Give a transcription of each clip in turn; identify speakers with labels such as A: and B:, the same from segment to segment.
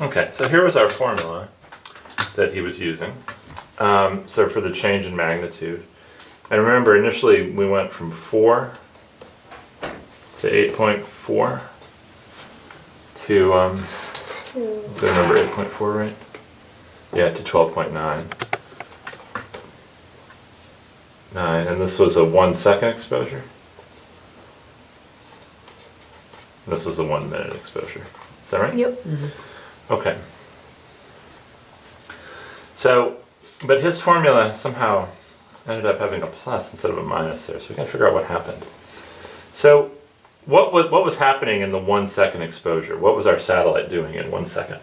A: Okay, so here was our formula that he was using. So for the change in magnitude. And remember, initially we went from 4 to 8.4 to, do I remember 8.4 right? Yeah, to 12.9. 9, and this was a 1 second exposure. And this was a 1 minute exposure. Is that right?
B: Yep.
C: Mm-hmm.
A: Okay. So, but his formula somehow ended up having a plus instead of a minus there, so we gotta figure out what happened. So, what was happening in the 1 second exposure? What was our satellite doing in 1 second?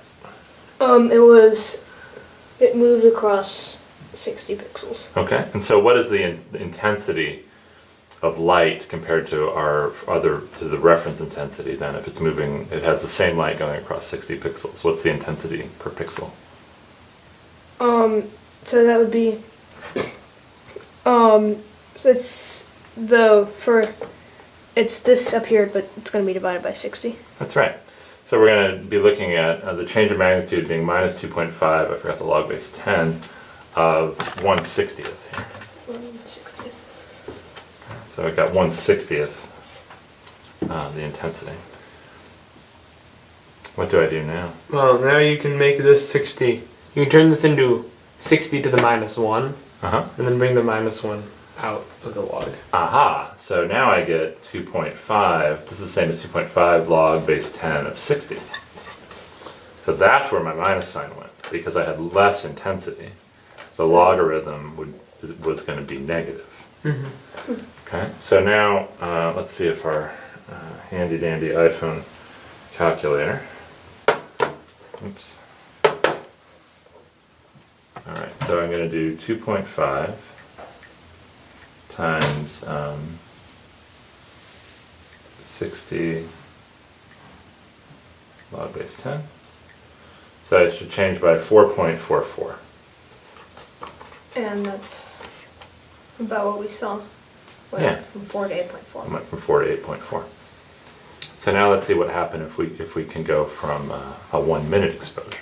B: It moved across 60 pixels.
A: Okay, and so what is the intensity of light compared to the reference intensity then? If it's moving, it has the same light going across 60 pixels. What's the intensity per pixel?
B: So that would be, so it's this up here, but it's going to be divided by 60.
A: That's right. So we're going to be looking at the change of magnitude being minus 2.5, I forgot the log base 10, of 1/60th here.
B: 1/60th.
A: So I got 1/60th, the intensity. What do I do now?
C: Well, now you can make this 60. You can turn this into 60 to the minus 1,
A: Uh-huh.
C: and then bring the minus 1 out of the log.
A: Aha! So now I get 2.5. This is the same as 2.5 log base 10 of 60. So that's where my minus sign went, because I had less intensity. The logarithm was going to be negative.
C: Mm-hmm.
A: Okay, so now let's see if our handy dandy iPhone calculator. Oops. Alright, so I'm going to do 2.5 times 60 log base 10. So it should change by 4.44.
B: And that's about what we saw.
A: Yeah.
B: From 4 to
A: I
B: 8.4.
A: went from 4 to 8.4. So now let's see what happened if we can go from a 1 minute exposure.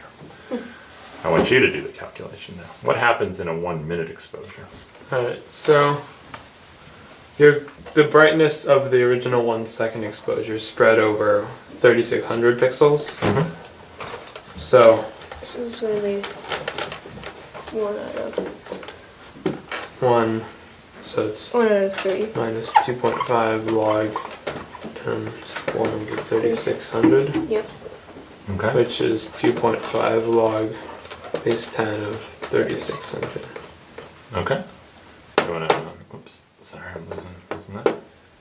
A: I want you to do the calculation now. What happens in a 1 minute exposure?
C: Alright, so the brightness of the original 1 second exposure spread over 3600 pixels.
A: Mm-hmm.
C: So
B: So it's going to be 1 out of
C: 1, so it's
B: 1 out of 3.
C: minus 2.5 log times 400, 3600,
B: Yep.
A: Okay.
C: which is 2.5 log base 10 of 3600.
A: Okay. You want to? Oops. Sorry, I'm losing that.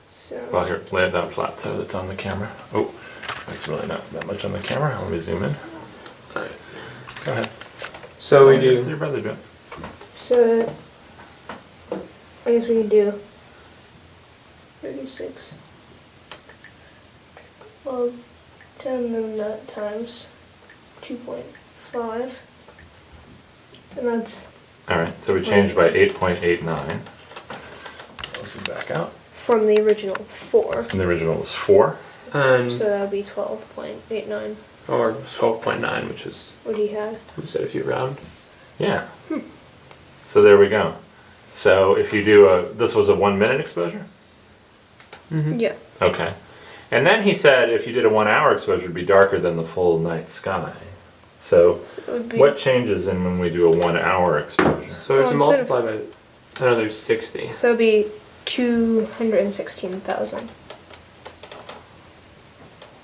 B: So
A: Well, here, lay it down flat so it's on the camera. Oh, it's really not that much on the camera. Let me zoom in.
C: Alright,
A: Go ahead.
C: so we
A: Your
C: do
A: brother do it.
B: So I guess we can do 36 log 10, then that times 2.5, and that's
A: All right. So we changed by 8.89. Let's zoom back out.
B: from the original 4.
A: And the original was 4.
B: So that would be 12.89.
C: or 12.9, which is,
B: What do you have?
C: we said if you round.
A: Yeah. So there we go. So if you do this was a 1 minute exposure?
C: Mm-hmm.
B: Yeah.
A: Okay. And then he said if you did a 1 hour exposure, it'd be darker than the full night sky. So
B: So it would be
A: what changes in when we do a 1 hour exposure?
C: So if you
B: Well, instead of-
C: multiply by another 60.
B: So it'd be 216,000.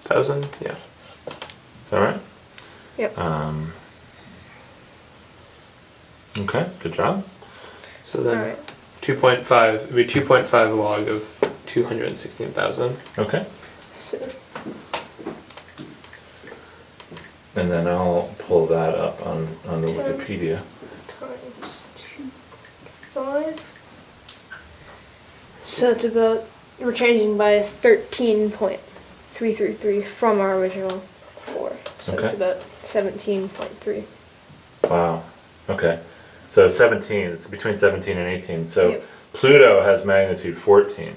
C: 1,000? Yeah.
A: Is that right?
B: Yep.
A: Okay, good job.
C: So then
B: Alright.
C: 2.5, it'd be 2.5 log of 216,000.
A: Okay.
B: So
A: And then I'll pull that up on the Wikipedia.
B: times 2.5. So it's about, we're changing by 13.333 from our original 4. So
A: Okay.
B: it's about 17.3.
A: Wow. Okay. So 17, it's between 17 and 18. So
B: Yep.
A: Pluto has magnitude 14.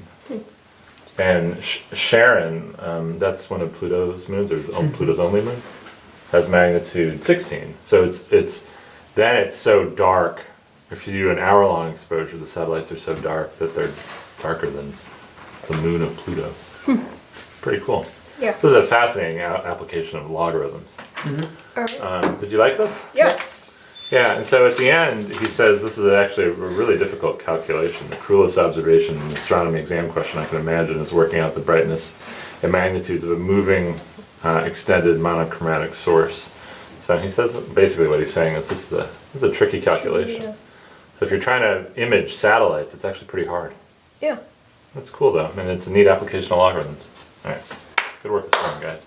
A: And Sharon, that's one of Pluto's moons, or Pluto's only moon, has magnitude 16. So it's so dark. If you do an hour-long exposure, the satellites are so dark that they're darker than the moon of Pluto. Pretty cool.
B: Yeah.
A: This is a fascinating application of logarithms.
B: Alright.
A: Did you like this?
B: Yeah.
A: Yeah, and so at the end, he says this is actually a really difficult calculation. The cruelest observation in an astronomy exam question I can imagine is working out the brightness and magnitudes of a moving, extended monochromatic source. So he says, basically what he's saying is this is a tricky calculation.
B: Yeah.
A: So if you're trying to image satellites, it's actually pretty hard.
B: Yeah.
A: That's cool though, and it's a neat application of logarithms. All right, good work this morning, guys.